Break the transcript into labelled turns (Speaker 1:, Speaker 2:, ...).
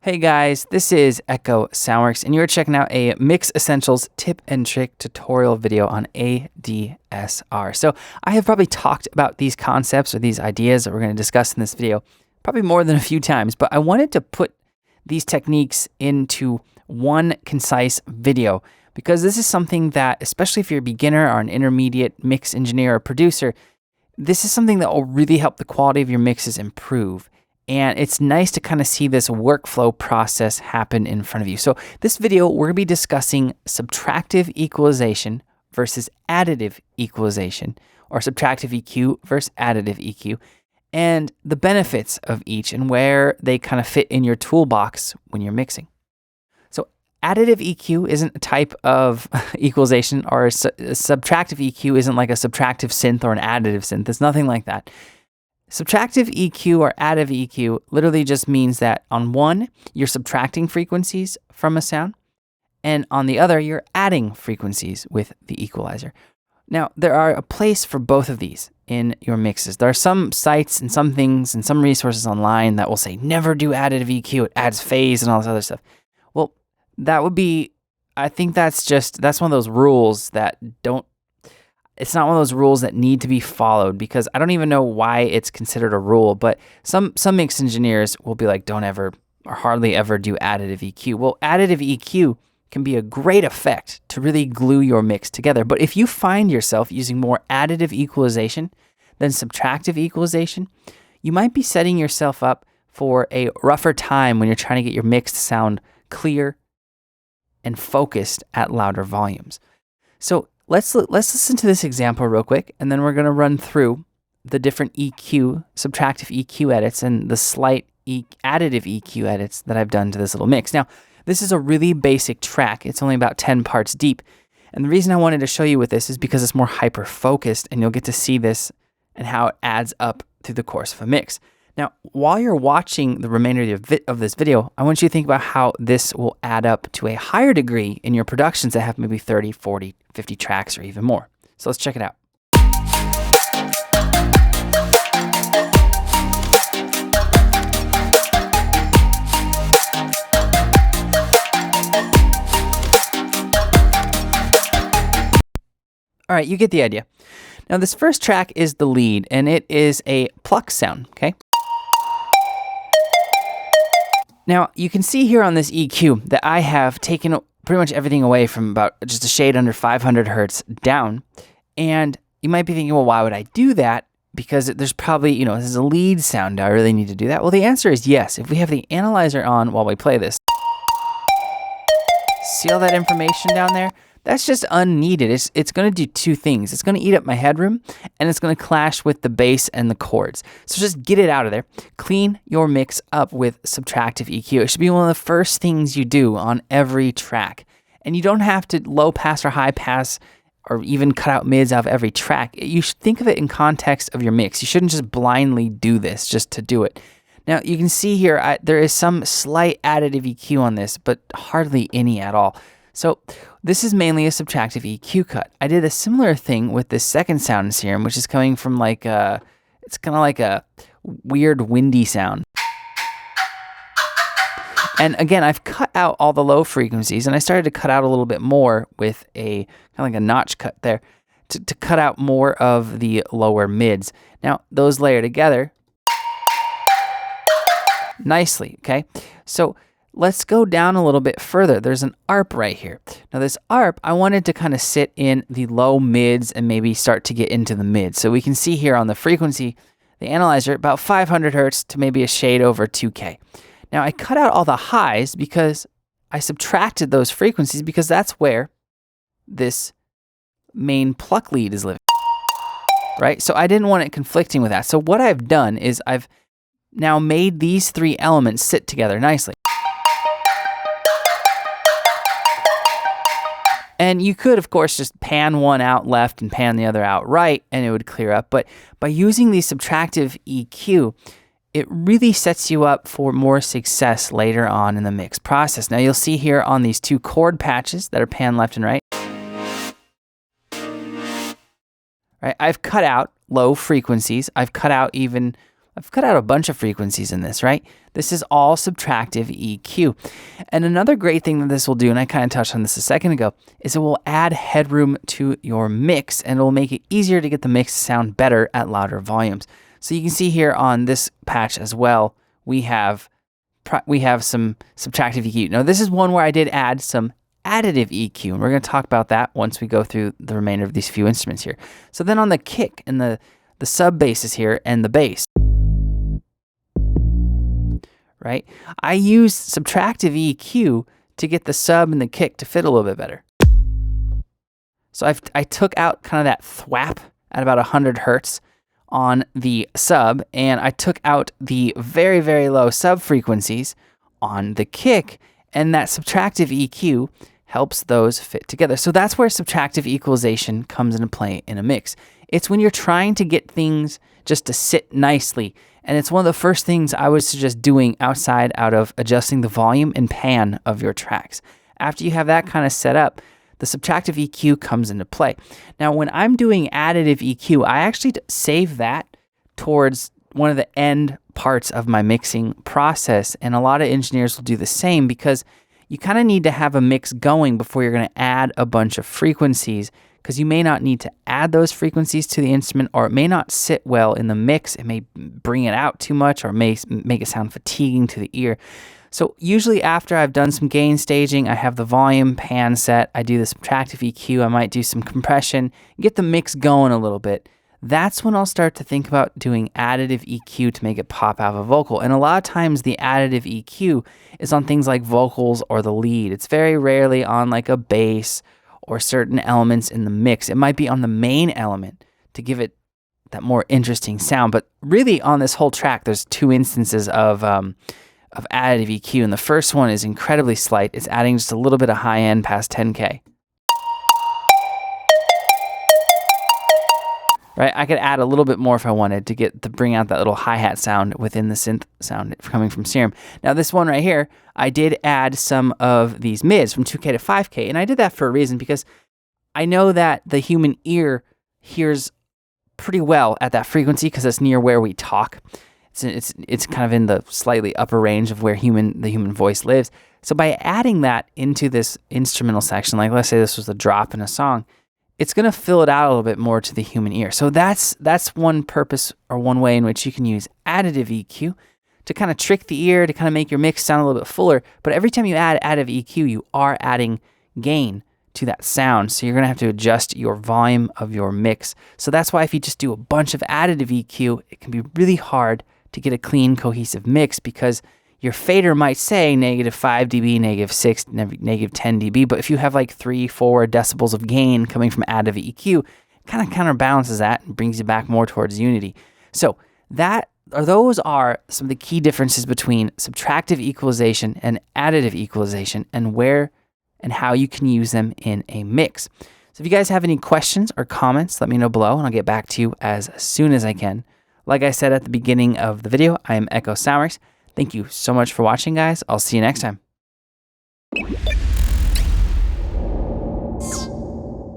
Speaker 1: Hey guys, this is Echo Soundworks, and you're checking out a Mix Essentials tip and trick tutorial video on ADSR. So I have probably talked about these concepts or these ideas that we're going to discuss in this video probably more than a few times, but I wanted to put these techniques into one concise video because this is something that, especially if you're a beginner or an intermediate mix engineer or producer, this is something that will really help the quality of your mixes improve. And it's nice to kind of see this workflow process happen in front of you. So this video, we're going to be discussing subtractive equalization versus additive equalization, or subtractive EQ versus additive EQ, and the benefits of each and where they kind of fit in your toolbox when you're mixing. So additive EQ isn't a type of equalization, or subtractive EQ isn't like a subtractive synth or an additive synth. It's nothing like that. Subtractive EQ or additive EQ literally just means that on one, you're subtracting frequencies from a sound, and on the other, you're adding frequencies with the equalizer. Now, there are a place for both of these in your mixes. There are some sites and some things and some resources online that will say, never do additive EQ, it adds phase and all this other stuff. Well, that would be, I think that's one of those rules that it's not one of those rules that need to be followed, because I don't even know why it's considered a rule, but some mix engineers will be like, don't ever or hardly ever do additive EQ. Well, additive EQ can be a great effect to really glue your mix together. But if you find yourself using more additive equalization than subtractive equalization, you might be setting yourself up for a rougher time when you're trying to get your mix to sound clear and focused at louder volumes. So let's listen to this example real quick, and then we're going to run through the different EQ, subtractive EQ edits, and the slight additive EQ edits that I've done to this little mix. Now, this is a really basic track. It's only about 10 parts deep. And the reason I wanted to show you with this is because it's more hyper-focused, and you'll get to see this and how it adds up through the course of a mix. Now, while you're watching the remainder of this video, I want you to think about how this will add up to a higher degree in your productions that have maybe 30, 40, 50 tracks or even more. So let's check it out. All right, you get the idea. Now, this first track is the lead, and it is a pluck sound, okay? Now, you can see here on this EQ that I have taken pretty much everything away from about just a shade under 500 hertz down. And you might be thinking, well, why would I do that? Because there's probably, this is a lead sound. Do I really need to do that? Well, the answer is yes. If we have the analyzer on while we play this, see all that information down there? That's just unneeded. It's going to do two things. It's going to eat up my headroom, and it's going to clash with the bass and the chords. So just get it out of there. Clean your mix up with subtractive EQ. It should be one of the first things you do on every track. And you don't have to low pass or high pass or even cut out mids out of every track. You should think of it in context of your mix. You shouldn't just blindly do this just to do it. Now, you can see here, there is some slight additive EQ on this, but hardly any at all. So this is mainly a subtractive EQ cut. I did a similar thing with this second sound in Serum, which is coming from it's kind of like a weird windy sound. And again, I've cut out all the low frequencies, and I started to cut out a little bit more with a kind of like a notch cut there to cut out more of the lower mids. Now, those layer together nicely, okay? So let's go down a little bit further. There's an ARP right here. Now this ARP, I wanted to kind of sit in the low mids and maybe start to get into the mids. So we can see here on the frequency, the analyzer, about 500 hertz to maybe a shade over 2K. Now I cut out all the highs because I subtracted those frequencies because that's where this main pluck lead is living, right? So I didn't want it conflicting with that. So what I've done is I've now made these three elements sit together nicely. And you could, of course, just pan one out left and pan the other out right, and it would clear up. But by using the subtractive EQ, it really sets you up for more success later on in the mix process. Now, you'll see here on these two chord patches that are pan left and right, right, I've cut out low frequencies. I've cut out even I've cut out a bunch of frequencies in this, right? This is all subtractive EQ. And another great thing that this will do, and I kind of touched on this a second ago, is it will add headroom to your mix, and it will make it easier to get the mix to sound better at louder volumes. So you can see here on this patch as well, we have some subtractive EQ. Now this is one where I did add some additive EQ, and we're going to talk about that once we go through the remainder of these few instruments here. So then on the kick and the sub basses here and the bass, right? I use subtractive EQ to get the sub and the kick to fit a little bit better. So I took out kind of that thwap at about 100 hertz on the sub, and I took out the very, very low sub frequencies on the kick, and that subtractive EQ helps those fit together. So that's where subtractive equalization comes into play in a mix. It's when you're trying to get things just to sit nicely, and it's one of the first things I would suggest doing out of adjusting the volume and pan of your tracks. After you have that kind of set up, the subtractive EQ comes into play. Now, when I'm doing additive EQ, I actually save that towards one of the end parts of my mixing process, and a lot of engineers will do the same because you kind of need to have a mix going before you're going to add a bunch of frequencies, because you may not need to add those frequencies to the instrument, or it may not sit well in the mix. It may bring it out too much, or may make it sound fatiguing to the ear. So usually after I've done some gain staging, I have the volume pan set, I do the subtractive EQ, I might do some compression, get the mix going a little bit. That's when I'll start to think about doing additive EQ to make it pop out of a vocal. And a lot of times the additive EQ is on things like vocals or the lead. It's very rarely on like a bass or certain elements in the mix. It might be on the main element to give it that more interesting sound. But really on this whole track, there's two instances of additive EQ, and the first one is incredibly slight. It's adding just a little bit of high end past 10K. Right, I could add a little bit more if I wanted to bring out that little hi-hat sound within the synth sound coming from Serum. Now this one right here, I did add some of these mids from 2K to 5K, and I did that for a reason, because I know that the human ear hears pretty well at that frequency because it's near where we talk. It's kind of in the slightly upper range of where the human voice lives. So by adding that into this instrumental section, like let's say this was the drop in a song, it's going to fill it out a little bit more to the human ear. So that's one purpose, or one way in which you can use additive EQ to kind of trick the ear, to kind of make your mix sound a little bit fuller. But every time you add additive EQ, you are adding gain to that sound. So you're going to have to adjust your volume of your mix. So that's why if you just do a bunch of additive EQ, it can be really hard to get a clean, cohesive mix, because your fader might say -5 dB, -6, -10 dB, but if you have like 3-4 decibels of gain coming from additive EQ, it kind of counterbalances that and brings you back more towards unity. So those are some of the key differences between subtractive equalization and additive equalization, and where and how you can use them in a mix. So if you guys have any questions or comments, let me know below, and I'll get back to you as soon as I can. Like I said at the beginning of the video, I am Echo Soundworks. Thank you so much for watching, guys. I'll see you next time.